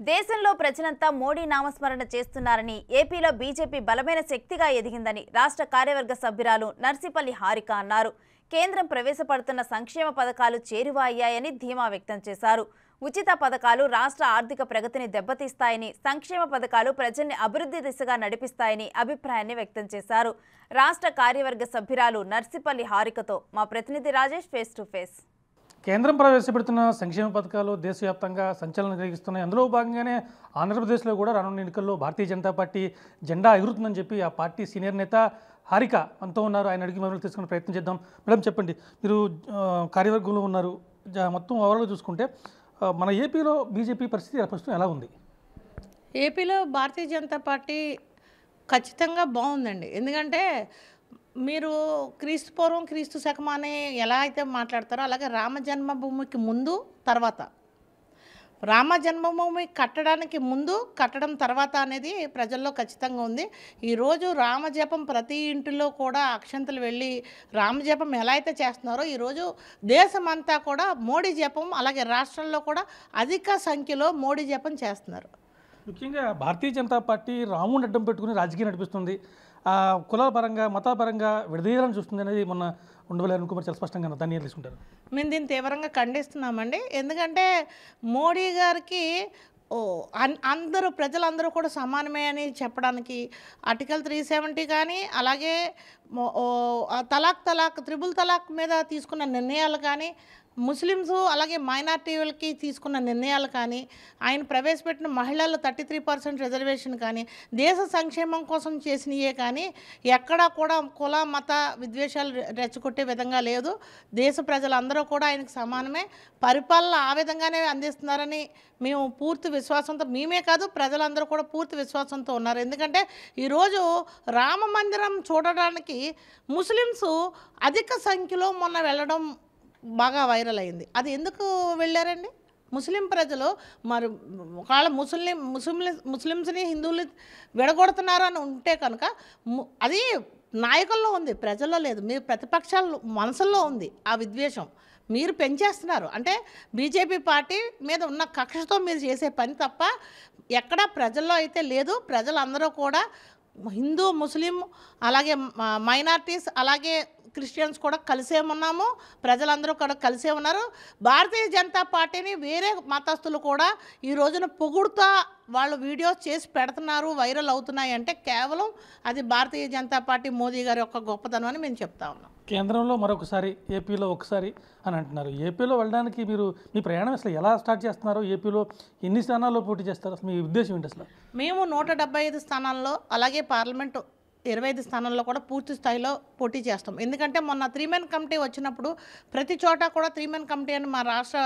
దేశంలో ప్రజలంతా మోడీ నామస్మరణ చేస్తున్నారని ఏపీలో బీజేపీ బలమైన శక్తిగా ఎదిగిందని రాష్ట్ర కార్యవర్గ సభ్యురాలు నర్సిపల్లి హారిక అన్నారు. కేంద్రం ప్రవేశపెడుతున్న సంక్షేమ పథకాలు చేరువ అయ్యాయని ధీమా వ్యక్తం చేశారు. ఉచిత పథకాలు రాష్ట్ర ఆర్థిక ప్రగతిని దెబ్బతీస్తాయని, సంక్షేమ పథకాలు ప్రజల్ని అభివృద్ధి దిశగా నడిపిస్తాయని అభిప్రాయాన్ని వ్యక్తం చేశారు. రాష్ట్ర కార్యవర్గ సభ్యురాలు నర్సిపల్లి హారికతో మా ప్రతినిధి రాజేష్ ఫేస్ టు ఫేస్. కేంద్రం ప్రవేశపెడుతున్న సంక్షేమ పథకాలు దేశవ్యాప్తంగా సంచలనం కలిగిస్తున్నాయి. అందులో భాగంగానే ఆంధ్రప్రదేశ్లో కూడా రానున్న ఎన్నికల్లో భారతీయ జనతా పార్టీ జెండా ఎగురుతుందని చెప్పి ఆ పార్టీ సీనియర్ నేత హారిక అంతా ఉన్నారు. ఆయన అడిగి మనం తీసుకునే ప్రయత్నం చేద్దాం. మేడం చెప్పండి, మీరు కార్యవర్గంలో ఉన్నారు. మొత్తం ఓవరాల్గా చూసుకుంటే మన ఏపీలో బీజేపీ పరిస్థితి ప్రస్తుతం ఎలా ఉంది? ఏపీలో భారతీయ జనతా పార్టీ ఖచ్చితంగా బాగుందండి. ఎందుకంటే మీరు క్రీస్తు పూర్వం క్రీస్తు శకం అని ఎలా అయితే మాట్లాడతారో అలాగే రామ జన్మభూమికి ముందు తర్వాత, రామ జన్మభూమి కట్టడానికి ముందు కట్టడం తర్వాత అనేది ప్రజల్లో ఖచ్చితంగా ఉంది. ఈరోజు రామజపం ప్రతి ఇంటిలో కూడా అక్షంతలు వెళ్ళి రామజపం ఎలా అయితే చేస్తున్నారో ఈరోజు దేశమంతా కూడా మోడీ జపం, అలాగే రాష్ట్రంలో కూడా అధిక సంఖ్యలో మోడీ జపం చేస్తున్నారు. ముఖ్యంగా భారతీయ జనతా పార్టీ రాముని అడ్డం పెట్టుకుని రాజకీయం నడిపిస్తుంది. కులాల పరంగా మతాల పరంగా విడదీయాలని చూస్తుంది అనేది మొన్న ఉండవల్లి అరుణ్ కుమార్ చాలా స్పష్టంగా దాన్ని తీసుకుంటారు. మేము దీన్ని తీవ్రంగా ఖండిస్తున్నామండి. ఎందుకంటే మోడీ గారికి అందరూ ప్రజలందరూ కూడా సమానమే అని చెప్పడానికి ఆర్టికల్ 370 కానీ, అలాగే త్రిబుల్ తలాక్ మీద తీసుకున్న నిర్ణయాలు కానీ, ముస్లిమ్స్ అలాగే మైనార్టీలకి తీసుకున్న నిర్ణయాలు కానీ, ఆయన ప్రవేశపెట్టిన మహిళలు 33% రిజర్వేషన్ కానీ, దేశ సంక్షేమం కోసం చేసినయే కానీ ఎక్కడా కూడా కుల మత విద్వేషాలు రెచ్చగొట్టే విధంగా లేదు. దేశ ప్రజలందరూ కూడా ఆయనకు సమానమే, పరిపాలన ఆ విధంగానే అందిస్తున్నారని మేము పూర్తి విశ్వాసంతో, మేమే కాదు ప్రజలందరూ కూడా పూర్తి విశ్వాసంతో ఉన్నారు. ఎందుకంటే ఈరోజు రామ మందిరం చూడడానికి ముస్లిమ్స్ అధిక సంఖ్యలో మొన్న వెళ్ళడం బాగా వైరల్ అయింది. అది ఎందుకు వెళ్ళారండి? ముస్లిం ప్రజలు మరి ఒకవేళ ముస్లిమ్స్ని హిందువులు విడగొడుతున్నారని ఉంటే కనుక అది నాయకుల్లో ఉంది, ప్రజల్లో లేదు. మీరు ప్రతిపక్షాల మనసుల్లో ఉంది ఆ విద్వేషం. మీరు పెంచేస్తున్నారు. అంటే బీజేపీ పార్టీ మీద ఉన్న కక్షతో మీరు చేసే పని తప్ప ఎక్కడా ప్రజల్లో అయితే లేదు. ప్రజలందరూ కూడా హిందూ, ముస్లిం, అలాగే మైనార్టీస్, అలాగే క్రిస్టియన్స్ కూడా కలిసే ఉన్నాము. ప్రజలందరూ కూడా కలిసే ఉన్నారు. భారతీయ జనతా పార్టీని వేరే మతస్థులు కూడా ఈ రోజున పొగుడుతా వాళ్ళు వీడియోస్ చేసి పెడుతున్నారు, వైరల్ అవుతున్నాయి అంటే కేవలం అది భారతీయ జనతా పార్టీ మోదీ గారి యొక్క గొప్పతనం అని మేము చెప్తా ఉన్నాం. కేంద్రంలో మరొకసారి, ఏపీలో ఒకసారి అని అంటున్నారు. ఏపీలో వెళ్ళడానికి మీరు మీ ప్రయాణం అసలు ఎలా స్టార్ట్ చేస్తున్నారు? ఏపీలో ఎన్ని స్థానాల్లో పోటీ చేస్తారు? అసలు మీ ఉద్దేశం ఏంటి అసలు? మేము 175 స్థానాల్లో, అలాగే పార్లమెంటు 25 స్థానాల్లో కూడా పూర్తి స్థాయిలో పోటీ చేస్తాం. ఎందుకంటే మొన్న 3 మెన్ కమిటీ వచ్చినప్పుడు ప్రతి చోట కూడా 3 మెన్ కమిటీ అని మా రాష్ట్ర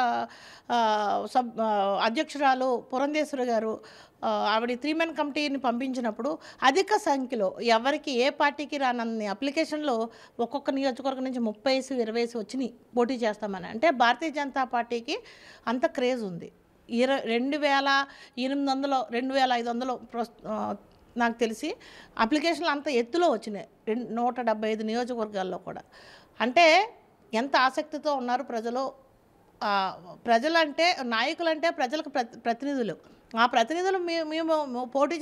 అధ్యక్షురాలు పురంధేశ్వరి గారు ఆవిడ 3 మెన్ కమిటీని పంపించినప్పుడు అధిక సంఖ్యలో ఎవరికి ఏ పార్టీకి రానన్ని అప్లికేషన్లో ఒక్కొక్క నియోజకవర్గం నుంచి 30-20 వచ్చినాయి పోటీ చేస్తామని. అంటే భారతీయ జనతా పార్టీకి అంత క్రేజ్ ఉంది. 2800 2500 నాకు తెలిసి అప్లికేషన్లు అంత ఎత్తులో వచ్చినాయి 175 నియోజకవర్గాల్లో కూడా. అంటే ఎంత ఆసక్తితో ఉన్నారు ప్రజలు. ప్రజలంటే, నాయకులంటే ప్రజలకు ప్రతినిధులు. ఆ ప్రతినిధులు మేము పోటీ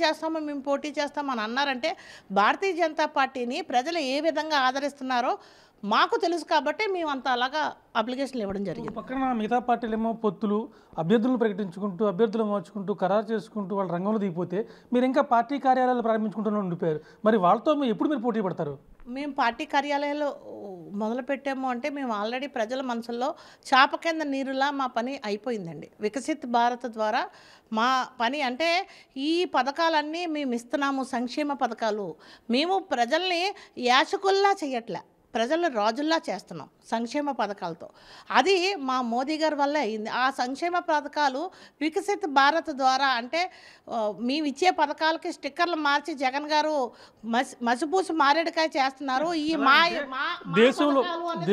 చేస్తాము అని అన్నారంటే భారతీయ జనతా పార్టీని ప్రజలు ఏ విధంగా ఆదరిస్తున్నారో మాకు తెలుసు కాబట్టి మేము అంత అలాగా అప్లికేషన్లు ఇవ్వడం జరిగింది. పక్కన మిగతా పార్టీలేమో పొత్తులు, అభ్యర్థులను ప్రకటించుకుంటూ, అభ్యర్థులు మార్చుకుంటూ, ఖరారు చేసుకుంటూ వాళ్ళు రంగంలో దిగిపోతే మీరు ఇంకా పార్టీ కార్యాలయాలు ప్రారంభించుకుంటూనే ఉండిపోయారు. మరి వాళ్ళతో ఎప్పుడు మీరు పోటీ పడతారు? మేము పార్టీ కార్యాలయాలు మొదలు పెట్టాము అంటే మేము ఆల్రెడీ ప్రజల మనసుల్లో చాప కింద నీరులా మా పని అయిపోయిందండి. వికసిత్ భారత్ ద్వారా మా పని అంటే ఈ పథకాలన్నీ మేము ఇస్తున్నాము, సంక్షేమ పథకాలు. మేము ప్రజల్ని యాచకుల్లా చేయట్లే, ప్రజలు రాజుల్లా చేస్తున్నాం సంక్షేమ పథకాలతో. అది మా మోదీ గారి వల్ల అయింది. ఆ సంక్షేమ పథకాలు వికసిత్ భారత్ ద్వారా అంటే మేము ఇచ్చే పథకాలకి స్టిక్కర్లు మార్చి జగన్ గారు మసిపూసి మారేడుకాయ చేస్తున్నారు. ఈ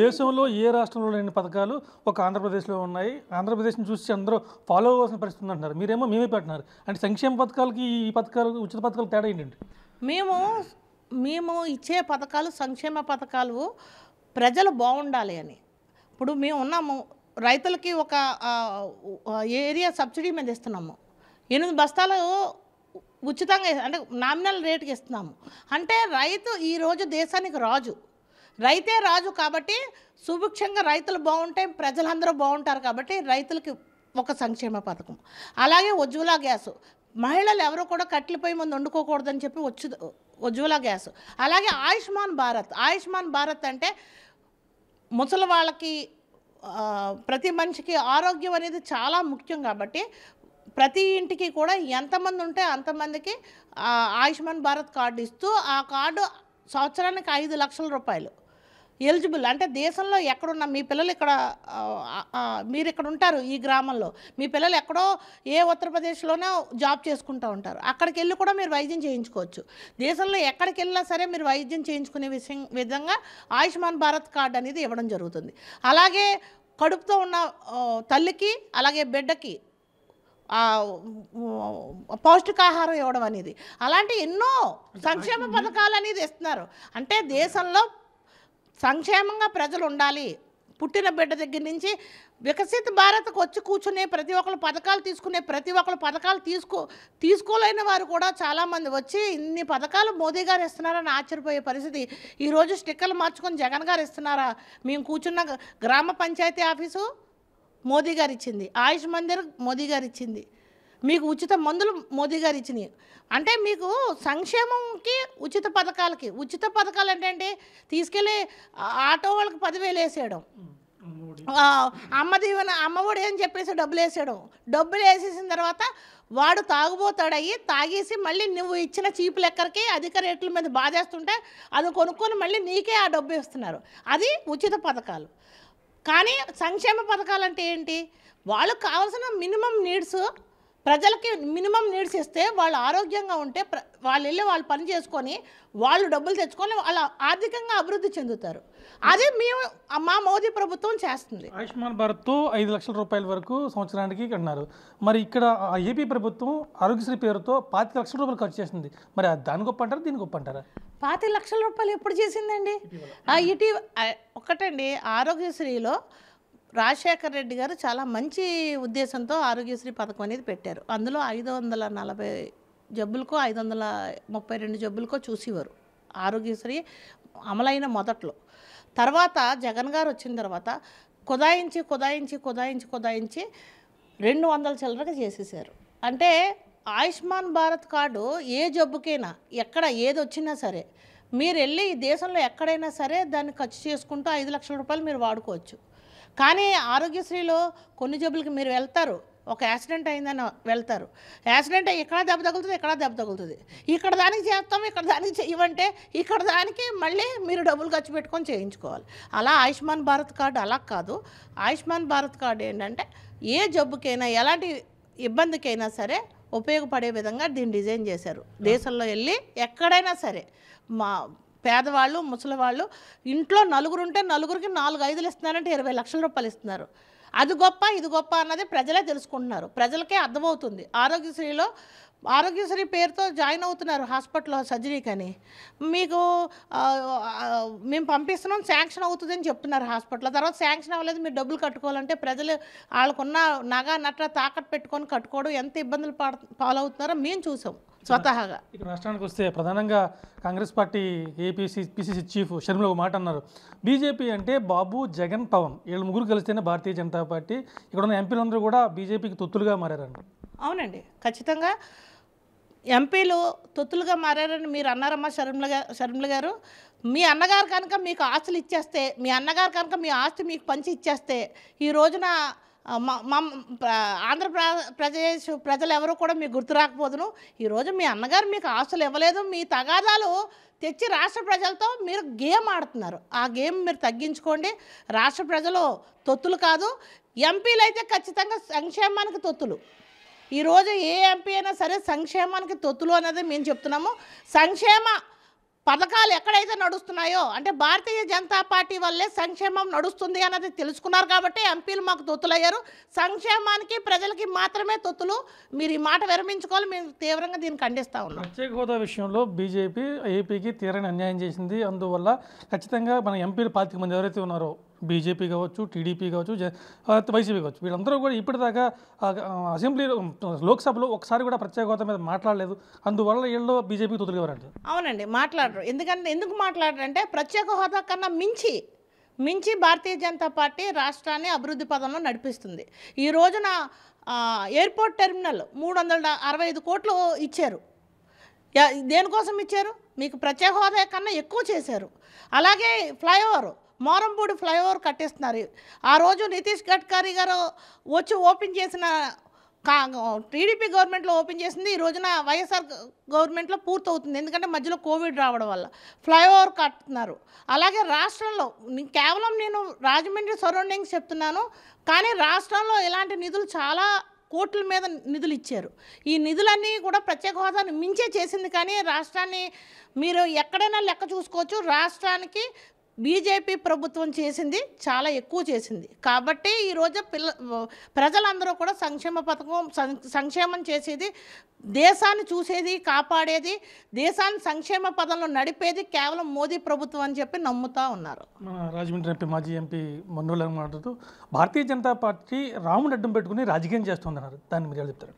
దేశంలో ఏ రాష్ట్రంలో లేని పథకాలు ఒక ఆంధ్రప్రదేశ్లో ఉన్నాయి. ఆంధ్రప్రదేశ్ని చూసి అందరూ ఫాలో అవ్వాల్సిన పరిస్థితి ఉందంటున్నారు. మీరేమో మేమే పెట్టినారు. అంటే సంక్షేమ పథకాలకి ఈ పథకాలు, ఉచిత పథకాలు తేడా ఏంటండి? మేము ఇచ్చే పథకాలు, సంక్షేమ పథకాలు ప్రజలు బాగుండాలి అని. ఇప్పుడు మేము ఉన్నాము, రైతులకి ఒక ఏరియా సబ్సిడీ మీద ఇస్తున్నాము. 8 బస్తాలు ఉచితంగా అంటే నామినల్ రేటుకి ఇస్తున్నాము. అంటే రైతు ఈరోజు దేశానికి రాజు, రైతే రాజు. కాబట్టి సుభిక్షంగా రైతులు బాగుంటే ప్రజలందరూ బాగుంటారు. కాబట్టి రైతులకి ఒక సంక్షేమ పథకం. అలాగే ఉజ్వల గ్యాసు, మహిళలు ఎవరు కూడా కట్టెలపై ముందు వండుకోకూడదని చెప్పి ఉజ్వల గ్యాసు. అలాగే ఆయుష్మాన్ భారత్ అంటే ముసలి వాళ్ళకి ప్రతి మనిషికి ఆరోగ్యం అనేది చాలా ముఖ్యం. కాబట్టి ప్రతి ఇంటికి కూడా ఎంతమంది ఉంటే అంతమందికి ఆయుష్మాన్ భారత్ కార్డు ఇస్తూ ఆ కార్డు సంవత్సరానికి 5 లక్షల రూపాయలు ఎలిజిబుల్. అంటే దేశంలో ఎక్కడున్న మీ పిల్లలు ఇక్కడ మీరు ఇక్కడ ఉంటారు, ఈ గ్రామంలో మీ పిల్లలు ఎక్కడో ఉత్తరప్రదేశ్లోనే జాబ్ చేసుకుంటూ ఉంటారు, అక్కడికి వెళ్ళి కూడా మీరు వైద్యం చేయించుకోవచ్చు. దేశంలో ఎక్కడికి వెళ్ళినా సరే మీరు వైద్యం చేయించుకునే విధంగా ఆయుష్మాన్ భారత్ కార్డు అనేది ఇవ్వడం జరుగుతుంది. అలాగే కడుపుతో ఉన్న తల్లికి అలాగే బిడ్డకి పౌష్టికాహారం ఇవ్వడం అనేది, అలాంటి ఎన్నో సంక్షేమ పథకాలు అనేది ఇస్తున్నారు. అంటే దేశంలో సంక్షేమంగా ప్రజలు ఉండాలి. పుట్టిన బిడ్డ దగ్గర నుంచి వికసిత భారత్కు వచ్చి కూర్చునే ప్రతి ఒక్కరు పథకాలు తీసుకునే పథకాలు తీసుకోలేని వారు కూడా చాలామంది వచ్చి ఇన్ని పథకాలు మోదీ గారు ఇస్తున్నారని ఆశ్చర్యపోయే పరిస్థితి. ఈరోజు స్టిక్కర్లు మార్చుకొని జగన్ గారు ఇస్తున్నారా? మేము కూర్చున్న గ్రామ పంచాయతీ ఆఫీసు మోదీ గారు ఇచ్చింది, ఆయుష్ మందిర్ మోదీ గారు ఇచ్చింది, మీకు ఉచిత మందులు మోదీ గారు ఇచ్చినాయి. అంటే మీకు సంక్షేమంకి ఉచిత పథకాలు అంటే తీసుకెళ్ళి ఆటో వాళ్ళకి 10,000 వేసేయడం, అమ్మఒడి అని చెప్పేసి డబ్బులు వేసేసిన తర్వాత వాడు తాగుబోతాడయ్యి తాగేసి మళ్ళీ నువ్వు ఇచ్చిన చీపు లెక్కరికి అధిక రేట్ల మీద బాధేస్తుంటే అది కొనుక్కొని మళ్ళీ నీకే ఆ డబ్బు ఇస్తున్నారు. అది ఉచిత పథకాలు. కానీ సంక్షేమ పథకాలు అంటే ఏంటి? వాళ్ళకు కావాల్సిన మినిమం నీడ్స్, ప్రజలకి మినిమం నీడ్స్ ఇస్తే వాళ్ళు ఆరోగ్యంగా ఉంటే వాళ్ళు వెళ్ళి వాళ్ళు పని చేసుకొని వాళ్ళు డబ్బులు తెచ్చుకొని వాళ్ళు ఆర్థికంగా అభివృద్ధి చెందుతారు. అదే మా మోదీ ప్రభుత్వం చేస్తుంది. ఆయుష్మాన్ భారత్తో 5 లక్షల రూపాయల వరకు సంవత్సరానికి అన్నారు. మరి ఇక్కడ ఏపీ ప్రభుత్వం ఆరోగ్యశ్రీ పేరుతో 25 లక్షల రూపాయలు ఖర్చు చేసింది. మరి దాని గొప్ప అంటారా, దీని గొప్ప అంటారా? 25 లక్షల రూపాయలు ఎప్పుడు చేసిందండి? ఒకటండి, ఆరోగ్యశ్రీలో రాజశేఖర్ రెడ్డి గారు చాలా మంచి ఉద్దేశంతో ఆరోగ్యశ్రీ పథకం అనేది పెట్టారు. అందులో 540 జబ్బులకో 532 జబ్బులకో చూసేవారు ఆరోగ్యశ్రీ అమలైన మొదట్లో. తర్వాత జగన్ గారు వచ్చిన తర్వాత కుదాయించి 200 చిల్లరగా చేసేసారు. అంటే ఆయుష్మాన్ భారత్ కార్డు ఏ జబ్బుకైనా ఎక్కడ ఏది వచ్చినా సరే మీరు వెళ్ళి ఈ దేశంలో ఎక్కడైనా సరే దాన్ని ఖర్చు చేసుకుంటూ 5 లక్షల రూపాయలు మీరు వాడుకోవచ్చు. కానీ ఆరోగ్యశ్రీలో కొన్ని జబ్బులకి మీరు వెళ్తారు, ఒక యాక్సిడెంట్ అయిందని వెళ్తారు, యాక్సిడెంట్ అయ్యి ఇక్కడ దెబ్బ తగులుతుంది, ఇక్కడ దానికి చేస్తాం, ఇక్కడ దానికి చేయమంటే ఇక్కడ దానికి మళ్ళీ మీరు డబ్బులు ఖర్చు పెట్టుకొని చేయించుకోవాలి. అలా ఆయుష్మాన్ భారత్ కార్డు అలా కాదు. ఆయుష్మాన్ భారత్ కార్డు ఏంటంటే ఏ జబ్బుకైనా ఎలాంటి ఇబ్బందికైనా సరే ఉపయోగపడే విధంగా దీన్ని డిజైన్ చేశారు. దేశంలో వెళ్ళి ఎక్కడైనా సరే మా పేదవాళ్ళు ముసలివాళ్ళు ఇంట్లో నలుగురు ఉంటే నలుగురికి 4-5 ఇస్తున్నారంటే 20 లక్షల రూపాయలు ఇస్తున్నారు. అది గొప్ప ఇది గొప్ప అన్నది ప్రజలే తెలుసుకుంటున్నారు, ప్రజలకే అర్థమవుతుంది. ఆరోగ్యశ్రీ పేరుతో జాయిన్ అవుతున్నారు హాస్పిటల్లో సర్జరీకని, మీకు మేము పంపిస్తున్నాం శాంక్షన్ అవుతుందని చెప్తున్నారు హాస్పిటల్లో. తర్వాత శాంక్షన్ అవ్వలేదు, మీరు డబ్బులు కట్టుకోవాలంటే ప్రజలు వాళ్ళకున్న నగ నట్ర తాకట్టు పెట్టుకొని కట్టుకోవడం ఎంత ఇబ్బందులు పాలవుతున్నారో మేము చూసాం స్వతహాగా. ఇక రాష్ట్రానికి వస్తే ప్రధానంగా Congress party PCC chief Sharmila ఒక మాట అన్నారు. బీజేపీ అంటే బాబు, జగన్, పవన్ వీళ్ళు ముగ్గురు కలిస్తేనే భారతీయ జనతా పార్టీ. ఇక్కడ ఉన్న ఎంపీలందరూ కూడా బీజేపీకి తొత్తులుగా మారారంట. అవునండి, ఖచ్చితంగా ఎంపీలు తొత్తులుగా మారారని మీరు అన్నారమ్మా షర్మిల గారు. మీ అన్నగారు కనుక మీకు ఆస్తులు ఇచ్చేస్తే, మీ అన్నగారు కనుక మీ ఆస్తి మీకు పంచి ఇచ్చేస్తే ఈ రోజున ఆంధ్రప్రదేశ్ ప్రజలు ఎవరు కూడా మీకు గుర్తు రాకపోదును. ఈరోజు మీ అన్నగారు మీకు ఆస్తులు ఇవ్వలేదు, మీ తగాదాలు తెచ్చి రాష్ట్ర ప్రజలతో మీరు గేమ్ ఆడుతున్నారు. ఆ గేమ్ మీరు తగ్గించుకోండి. రాష్ట్ర ప్రజలు తొత్తులు కాదు, ఎంపీలు అయితే ఖచ్చితంగా సంక్షేమానికి తొత్తులు. ఈరోజు ఏ ఎంపీ అయినా సరే సంక్షేమానికి తొత్తులు అనేది మేము చెప్తున్నాము. సంక్షేమ పథకాలు ఎక్కడైతే నడుస్తున్నాయో అంటే భారతీయ జనతా పార్టీ వల్లే సంక్షేమం నడుస్తుంది అన్నది తెలుసుకున్నారు కాబట్టి ఎంపీలు మాకు తొత్తులయ్యారు. సంక్షేమానికి ప్రజలకి మాత్రమే తొత్తులు. మీరు ఈ మాట విరమించుకోవాలి. మేము తీవ్రంగా దీన్ని ఖండిస్తూ ఉన్నాం. ప్రత్యేక హోదా విషయంలో బీజేపీ ఏపీకి తీరని అన్యాయం చేసింది. అందువల్ల ఖచ్చితంగా మన ఎంపీలు 25 మంది ఎవరైతే ఉన్నారో బీజేపీ కావచ్చు, టీడీపీ కావచ్చు, వైసీపీ కావచ్చు, వీళ్ళందరూ కూడా ఇప్పటిదాకా అసెంబ్లీలో లోక్సభలో ఒకసారి కూడా ప్రత్యేక హోదా మీద మాట్లాడలేదు. అందువల్ల వీళ్ళు బీజేపీకి తొలగివారంటారు. అవునండి, మాట్లాడరు. ఎందుకు మాట్లాడరు అంటే ప్రత్యేక హోదా కన్నా మించి భారతీయ జనతా పార్టీ రాష్ట్రాన్ని అభివృద్ధి పదంలో నడిపిస్తుంది. ఈ రోజున ఎయిర్పోర్ట్ టెర్మినల్ 365 కోట్లు ఇచ్చారు. దేనికోసం ఇచ్చారు? మీకు ప్రత్యేక హోదా కన్నా ఎక్కువ చేశారు. అలాగే ఫ్లైఓవర్, మోరంపూడి ఫ్లైఓవర్ కట్టిస్తున్నారు. ఆ రోజు నితీష్ గడ్కరీ గారు వచ్చి ఓపెన్ చేసిన టీడీపీ గవర్నమెంట్లో ఓపెన్ చేసింది, ఈ రోజున వైఎస్ఆర్ గవర్నమెంట్లో పూర్తవుతుంది. ఎందుకంటే మధ్యలో కోవిడ్ రావడం వల్ల ఫ్లైఓవర్ కట్టుతున్నారు. అలాగే రాష్ట్రంలో కేవలం నేను రాజమండ్రి సరౌండింగ్స్ చెప్తున్నాను, కానీ రాష్ట్రంలో ఇలాంటి నిధులు చాలా కోట్ల మీద నిధులు ఇచ్చారు. ఈ నిధులన్నీ కూడా ప్రత్యేక హోదాను మించే చేసింది. కానీ రాష్ట్రాన్ని మీరు ఎక్కడైనా లెక్క చూసుకోవచ్చు, రాష్ట్రానికి బీజేపీ ప్రభుత్వం చేసింది చాలా ఎక్కువ చేసింది. కాబట్టి ఈరోజు ప్రజలందరూ కూడా సంక్షేమం చేసేది, దేశాన్ని చూసేది, కాపాడేది, దేశాన్ని సంక్షేమ పదంలో నడిపేది కేవలం మోదీ ప్రభుత్వం అని చెప్పి నమ్ముతూ ఉన్నారు. రాజమండ్రి ఎంపీ, మాజీ ఎంపీ మొన్నోళ్ళని మాట్లాడుతూ భారతీయ జనతా పార్టీ రాముని అడ్డం పెట్టుకుని రాజకీయం చేస్తుందన్నారు. దాన్ని మీరు చెప్తారు?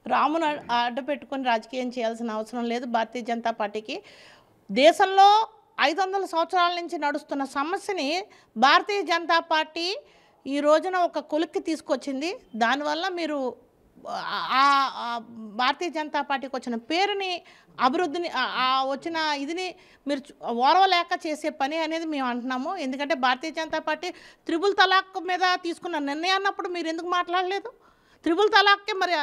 రామును అడ్డు పెట్టుకొని రాజకీయం చేయాల్సిన అవసరం లేదు. భారతీయ జనతా పార్టీకి దేశంలో 500 సంవత్సరాల నుంచి నడుస్తున్న సమస్యని భారతీయ జనతా పార్టీ ఈ రోజున ఒక కొలిక్కి తీసుకొచ్చింది. దానివల్ల మీరు భారతీయ జనతా పార్టీకి వచ్చిన పేరుని, అభివృద్ధిని, వచ్చిన ఇదిని మీరు ఓర్వలేక చేసే పని అనేది మేము అంటున్నాము. ఎందుకంటే భారతీయ జనతా పార్టీ త్రిపుల్ తలాక్ మీద తీసుకున్న నిర్ణయం అన్నప్పుడు మీరు ఎందుకు మాట్లాడలేదు? త్రిపుల్ తలాక్కి మరి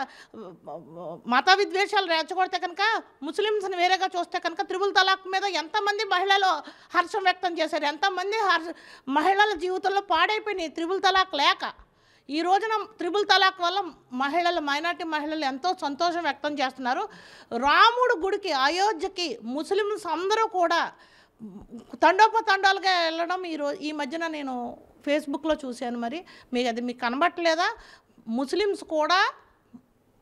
మత విద్వేషాలు రెచ్చగొడితే కనుక, ముస్లిమ్స్ని వేరేగా చూస్తే కనుక త్రిపుల్ తలాక్ మీద ఎంతమంది మహిళలు హర్షం వ్యక్తం చేశారు, ఎంతమంది మహిళల జీవితంలో పాడైపోయినాయి త్రిపుల్ తలాక్ లేక. ఈ రోజున త్రిపుల్ తలాక్ వల్ల మైనార్టీ మహిళలు ఎంతో సంతోషం వ్యక్తం చేస్తున్నారు. రాముడు గుడికి, అయోధ్యకి ముస్లిమ్స్ అందరూ కూడా తండోపతండాలుగా వెళ్ళడం ఈ మధ్యన నేను ఫేస్బుక్లో చూశాను. మరి మీకు కనబట్టలేదా? ముస్లిమ్స్ కూడా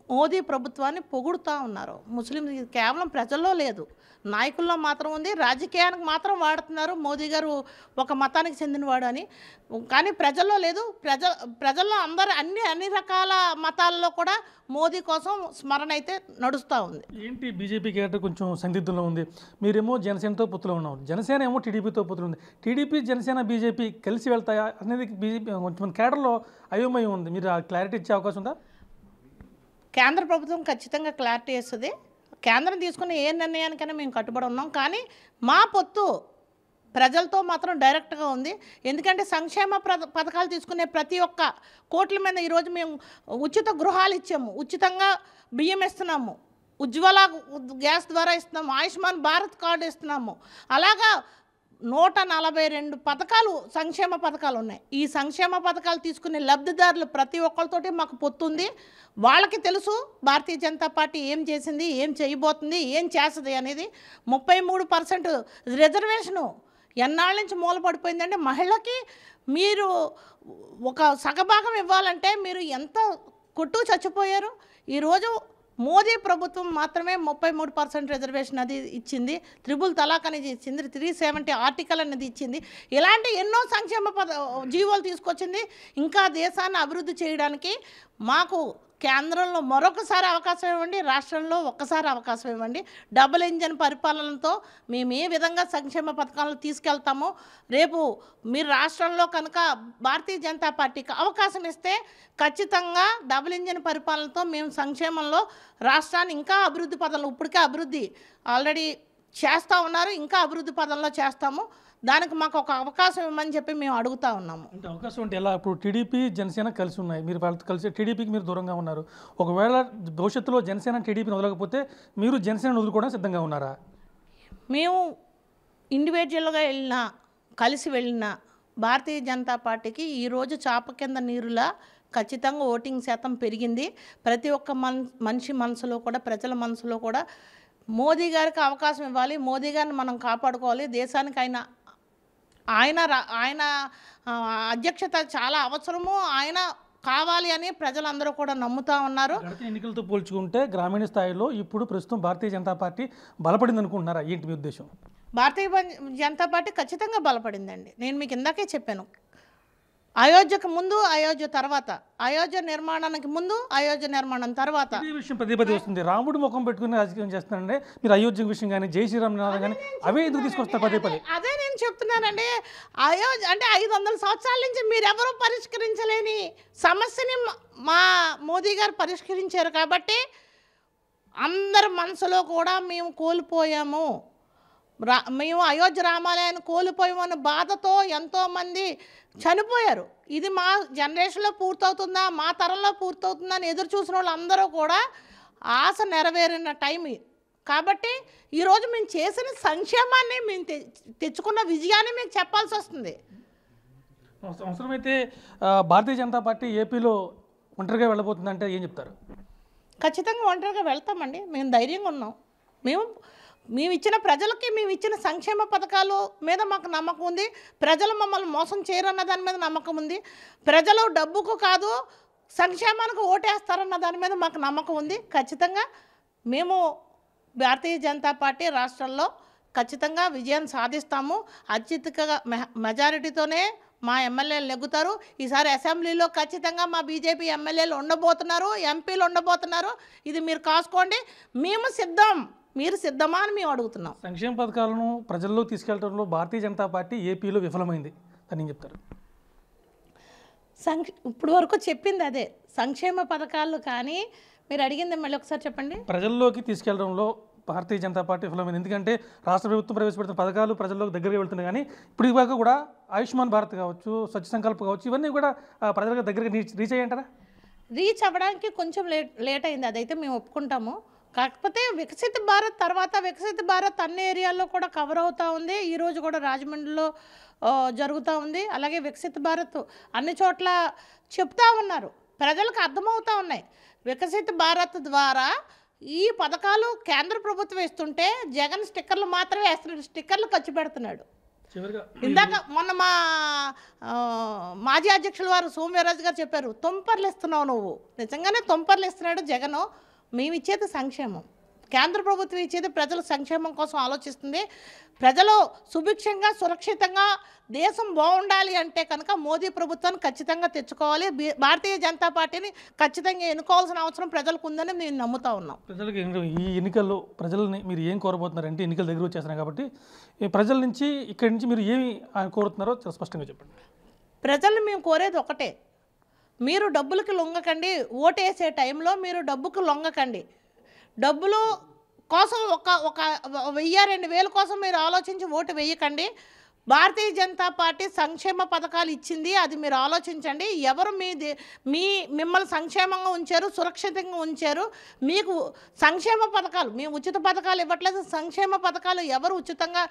మోదీ ప్రభుత్వాన్ని పొగుడుతూ ఉన్నారు. ముస్లిమ్స్ కేవలం ప్రజల్లో లేదు, నాయకుల్లో మాత్రం ఉంది. రాజకీయానికి మాత్రం వాడుతున్నారు మోదీ గారు ఒక మతానికి చెందినవాడు అని, కానీ ప్రజల్లో లేదు. ప్రజల్లో అందరూ అన్ని రకాల మతాల్లో కూడా మోదీ కోసం స్మరణ అయితే నడుస్తూ ఉంది. ఏంటి బీజేపీ క్యాడర్ కొంచెం సందిగ్ధంలో ఉంది. మీరేమో జనసేనతో పొత్తులో ఉన్నారు, జనసేన ఏమో టీడీపీతో పొత్తులు ఉంది. టీడీపీ, జనసేన, బీజేపీ కలిసి వెళ్తాయా అనేది బీజేపీ కొంచెం క్యాడర్లో అయోమయం ఉంది. మీరు ఆ క్లారిటీ ఇచ్చే అవకాశం ఉందా? కేంద్ర ప్రభుత్వం ఖచ్చితంగా క్లారిటీ ఇస్తుంది. కేంద్రం తీసుకునే ఏ నిర్ణయానికైనా మేము కట్టుబడి ఉన్నాం. కానీ మా పొత్తు ప్రజలతో మాత్రం డైరెక్ట్గా ఉంది. ఎందుకంటే సంక్షేమ పథకాలు తీసుకునే ప్రతి ఒక్క కోట్ల మీద ఈరోజు మేము ఉచిత గృహాలు ఇచ్చాము, ఉచితంగా బియ్యం ఇస్తున్నాము, ఉజ్వల గ్యాస్ ద్వారా ఇస్తున్నాము, ఆయుష్మాన్ భారత్ కార్డు ఇస్తున్నాము. అలాగా 142 పథకాలు, సంక్షేమ పథకాలు ఉన్నాయి. ఈ సంక్షేమ పథకాలు తీసుకునే లబ్ధిదారులు ప్రతి ఒక్కరితోటి మాకు పొత్తుంది. వాళ్ళకి తెలుసు భారతీయ జనతా పార్టీ ఏం చేసింది, ఏం చేయబోతుంది, ఏం చేస్తుంది అనేది. 33% రిజర్వేషను ఎన్నాళ్ళ నుంచి మూలపడిపోయిందంటే, మహిళకి మీరు ఒక సగభాగం ఇవ్వాలంటే మీరు ఎంత కొట్టు చచ్చిపోయారు. ఈరోజు మోదీ ప్రభుత్వం మాత్రమే 33% రిజర్వేషన్ అది ఇచ్చింది, త్రిపుల్ తలాక్ అనేది ఇచ్చింది, 370 ఆర్టికల్ అనేది ఇచ్చింది. ఇలాంటి ఎన్నో సంక్షేమ జీవోలు తీసుకొచ్చింది. ఇంకా దేశాన్ని అభివృద్ధి చేయడానికి మాకు కేంద్రంలో మరొకసారి అవకాశం ఇవ్వండి, రాష్ట్రంలో ఒక్కసారి అవకాశం ఇవ్వండి. డబుల్ ఇంజన్ పరిపాలనతో మేము ఏ విధంగా సంక్షేమ పథకాలను తీసుకెళ్తామో, రేపు మీరు రాష్ట్రంలో కనుక భారతీయ జనతా పార్టీకి అవకాశం ఇస్తే ఖచ్చితంగా డబుల్ ఇంజన్ పరిపాలనతో మేము సంక్షేమంలో రాష్ట్రాన్ని ఇంకా అభివృద్ధి పదంలో, ఇప్పటికే అభివృద్ధి ఆల్రెడీ చేస్తూ ఉన్నారు, ఇంకా అభివృద్ధి పదంలో చేస్తాము. దానికి మాకు ఒక అవకాశం ఇవ్వమని చెప్పి మేము అడుగుతూ ఉన్నాము. అంటే అవకాశం అంటే ఎలా? ఇప్పుడు టీడీపీ, జనసేన కలిసి ఉన్నాయి, మీరు వాళ్ళతో కలిసి టీడీపీకి మీరు దూరంగా ఉన్నారు. ఒకవేళ భవిష్యత్తులో జనసేన టీడీపీని వదలకపోతే మీరు జనసేన వదులుకోవడానికి సిద్ధంగా ఉన్నారా? మేము ఇండివిజువల్గా వెళ్ళినా, కలిసి వెళ్ళినా భారతీయ జనతా పార్టీకి ఈరోజు చాప కింద నీరులా ఖచ్చితంగా ఓటింగ్ శాతం పెరిగింది. ప్రతి ఒక్క మనిషి మనసులో కూడా, ప్రజల మనసులో కూడా మోదీ గారికి అవకాశం ఇవ్వాలి, మోదీ గారిని మనం కాపాడుకోవాలి, దేశానికి ఆయన అధ్యక్షత చాలా అవసరము, ఆయన కావాలి అని ప్రజలందరూ కూడా నమ్ముతూ ఉన్నారు. గత ఎన్నికలతో పోల్చుకుంటే గ్రామీణ స్థాయిలో ఇప్పుడు ప్రస్తుతం భారతీయ జనతా పార్టీ బలపడింది అనుకుంటున్నారా? ఏంటి మీ ఉద్దేశం? భారతీయ జనతా పార్టీ ఖచ్చితంగా బలపడిందండి. నేను మీకు ఇందాకే చెప్పాను, అయోధ్యకు ముందు, అయోధ్య తర్వాత, అయోధ్య నిర్మాణానికి ముందు, అయోధ్య నిర్మాణం తర్వాత. ఈ విషయం పదే పదే వస్తుంది. రాముడు ముఖం పెట్టుకుని రాజకీయం చేస్తున్నారంటే మీరు అయోధ్య విషయం కానీ జై శ్రీరామ్ నినాదం కానీ అవే ఎందుకు తీసుకొస్తారు పదే పదే? అదే నేను చెప్తున్నానండి. అయోధ్య అంటే 500 సంవత్సరాల నుంచి మీరెవరూ పరిష్కరించలేని సమస్యని మా మోదీ గారు పరిష్కరించారు కాబట్టి అందరి మనసులో కూడా మేము కోల్పోయాము, మేము అయోధ్య రామాలయాన్ని కోల్పోయామన్న బాధతో ఎంతోమంది చనిపోయారు. ఇది మా జనరేషన్లో పూర్తవుతుందా, మా తరంలో పూర్తవుతుందా అని ఎదురు చూసిన వాళ్ళందరూ కూడా ఆశ నెరవేరిన టైం కాబట్టి ఈరోజు మేము చేసిన సంక్షేమాన్ని, మేము తెచ్చుకున్న విజయాన్ని మీకు చెప్పాల్సి వస్తుంది. అవసరమైతే భారతీయ జనతా పార్టీ ఏపీలో ఒంటరిగా వెళ్ళబోతుందంటే ఏం చెప్తారు? ఖచ్చితంగా ఒంటరిగా వెళ్తామండి. మేము ధైర్యంగా ఉన్నాం. మేము ఇచ్చిన ప్రజలకి, మేము ఇచ్చిన సంక్షేమ పథకాల మీద మాకు నమ్మకం ఉంది. ప్రజలు మమ్మల్ని మోసం చేయరన్న దాని మీద నమ్మకం ఉంది. ప్రజలు డబ్బుకు కాదు సంక్షేమానికి ఓటేస్తారన్న దాని మీద మాకు నమ్మకం ఉంది. ఖచ్చితంగా మేము భారతీయ జనతా పార్టీ రాష్ట్రంలో ఖచ్చితంగా విజయం సాధిస్తాము. అత్యధిక మెజారిటీతోనే మా ఎమ్మెల్యేలు నెగ్గుతారు. ఈసారి అసెంబ్లీలో ఖచ్చితంగా మా బీజేపీ ఎమ్మెల్యేలు ఉండబోతున్నారు, ఎంపీలు ఉండబోతున్నారు. ఇది మీరు కాసుకోండి. మేము సిద్ధం, మీరు సిద్ధమా అని మేము అడుగుతున్నాం. సంక్షేమ పథకాలను ప్రజల్లో తీసుకెళ్లడంలో భారతీయ జనతా పార్టీ ఏపీలో విఫలమైంది అని చెప్తారు. ఇప్పుడు వరకు చెప్పింది అదే. సంక్షేమ పథకాలు కానీ మీరు అడిగింది మళ్ళీ ఒకసారి చెప్పండి. ప్రజల్లోకి తీసుకెళ్లడంలో భారతీయ జనతా పార్టీ విఫలమైంది. ఎందుకంటే రాష్ట్ర ప్రభుత్వం ప్రవేశపెడుతున్న పథకాలు ప్రజల్లోకి దగ్గరగా వెళ్తున్నాయి. కానీ ఇప్పుడు ఇవాళ కూడా ఆయుష్మాన్ భారత్ కావచ్చు, స్వచ్ఛ సంకల్ప కావచ్చు, ఇవన్నీ కూడా ప్రజలకు దగ్గరగా రీచ్ అయ్యంటారా? రీచ్ అవ్వడానికి కొంచెం లేట్ అయింది, అదైతే మేము ఒప్పుకుంటాము. కాకపోతే వికసిత భారత్ తర్వాత వికసిత భారత్ అన్ని ఏరియాల్లో కూడా కవర్ అవుతూ ఉంది. ఈరోజు కూడా రాజమండ్రిలో జరుగుతూ ఉంది. అలాగే వికసిత భారత్ అన్ని చోట్ల చెప్తా ఉన్నారు, ప్రజలకు అర్థమవుతూ ఉన్నాయి. వికసిత భారత్ ద్వారా ఈ పథకాలు కేంద్ర ప్రభుత్వం ఇస్తుంటే జగన్ స్టిక్కర్లు మాత్రమే వేస్తున్నాడు, స్టిక్కర్లు ఖర్చు పెడుతున్నాడు. ఇందాక మొన్న మా మాజీ అధ్యక్షుల వారు సోమవీర్రాజు గారు చెప్పారు, తుంపర్లు ఇస్తున్నావు నువ్వు. నిజంగానే తుంపర్లు ఇస్తున్నాడు జగన్. మేము ఇచ్చేది సంక్షేమం, కేంద్ర ప్రభుత్వం ఇచ్చేది ప్రజల సంక్షేమం కోసం ఆలోచిస్తుంది. ప్రజలు సుభిక్షంగా సురక్షితంగా దేశం బాగుండాలి అంటే కనుక మోదీ ప్రభుత్వాన్ని ఖచ్చితంగా తెచ్చుకోవాలి. భారతీయ జనతా పార్టీని ఖచ్చితంగా ఎన్నుకోవాల్సిన అవసరం ప్రజలకు ఉందని మేము నమ్ముతా ఉన్నాం. ప్రజలకు ఈ ఎన్నికల్లో ప్రజల్ని మీరు ఏం కోరబోతున్నారంటే, ఎన్నికల దగ్గర వచ్చేస్తున్నాయి కాబట్టి ఈ ప్రజల నుంచి ఇక్కడి నుంచి మీరు ఏమి కోరుతున్నారో చాలా స్పష్టంగా చెప్పండి. ప్రజల్ని మేము కోరేది ఒకటే, మీరు డబ్బులకి లొంగకండి. ఓటేసే టైంలో మీరు డబ్బుకు లొంగకండి. డబ్బులు కోసం ఒక 1000-2000 కోసం మీరు ఆలోచించి ఓటు వేయకండి. భారతీయ జనతా పార్టీ సంక్షేమ పథకాలు ఇచ్చింది, అది మీరు ఆలోచించండి. ఎవరు మిమ్మల్ని సంక్షేమంగా ఉంచారు, సురక్షితంగా ఉంచారు. మీకు సంక్షేమ పథకాలు, మేము ఉచిత పథకాలు ఇవ్వట్లేదు, సంక్షేమ పథకాలు ఎవరు ఉచితంగా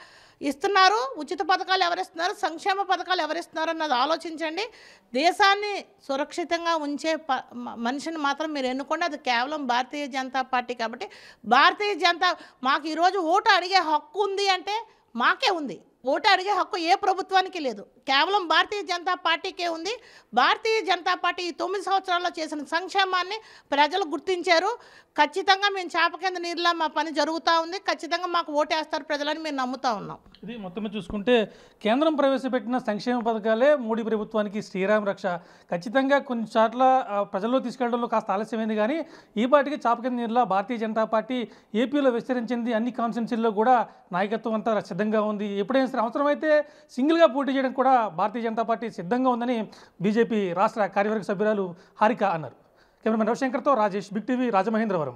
ఇస్తున్నారు, ఉచిత పథకాలు ఎవరిస్తున్నారు, సంక్షేమ పథకాలు ఎవరిస్తున్నారు అన్నది ఆలోచించండి. దేశాన్ని సురక్షితంగా ఉంచే మనిషిని మాత్రం మీరు ఎన్నుకోండి. అది కేవలం భారతీయ జనతా పార్టీ. కాబట్టి భారతీయ జనతా మాకు ఈరోజు ఓటు అడిగే హక్కు ఉంది అంటే మాకే ఉంది. ఓటు అడిగే హక్కు ఏ ప్రభుత్వానికి లేదు, కేవలం భారతీయ జనతా పార్టీకే ఉంది. భారతీయ జనతా పార్టీ ఈ 9 సంవత్సరాల్లో చేసిన సంక్షేమాన్ని ప్రజలు గుర్తించారు. ఖచ్చితంగా మేము చేప కింద నీరులా మా పని జరుగుతూ ఉంది. ఖచ్చితంగా మాకు ఓటేస్తారు ప్రజలని మేము నమ్ముతా ఉన్నాం. ఇది మొత్తం చూసుకుంటే కేంద్రం ప్రవేశపెట్టిన సంక్షేమ పథకాలే మోడీ ప్రభుత్వానికి శ్రీరామ రక్ష. ఖచ్చితంగా కొన్ని చోట్ల ప్రజల్లో తీసుకెళ్లడంలో కాస్త ఆలస్యమైంది, కానీ ఈ పార్టీకి చేప కింద నీరులా భారతీయ జనతా పార్టీ ఏపీలో విస్తరించింది. అన్ని కాన్స్టిట్యున్సీల్లో కూడా నాయకత్వం అంతా సిద్ధంగా ఉంది. ఎప్పుడైనా సరే అవసరమైతే సింగిల్గా పోటీ చేయడం కూడా భారతీయ జనతా పార్టీ సిద్ధంగా ఉందని బీజేపీ రాష్ట్ర కార్యవర్గ సభ్యురాలు హారిక అన్నారు. కెమెరామెన్ రవిశంకర్తో రాజేష్, బిగ్ టీవీ, రాజమహేంద్రవరం.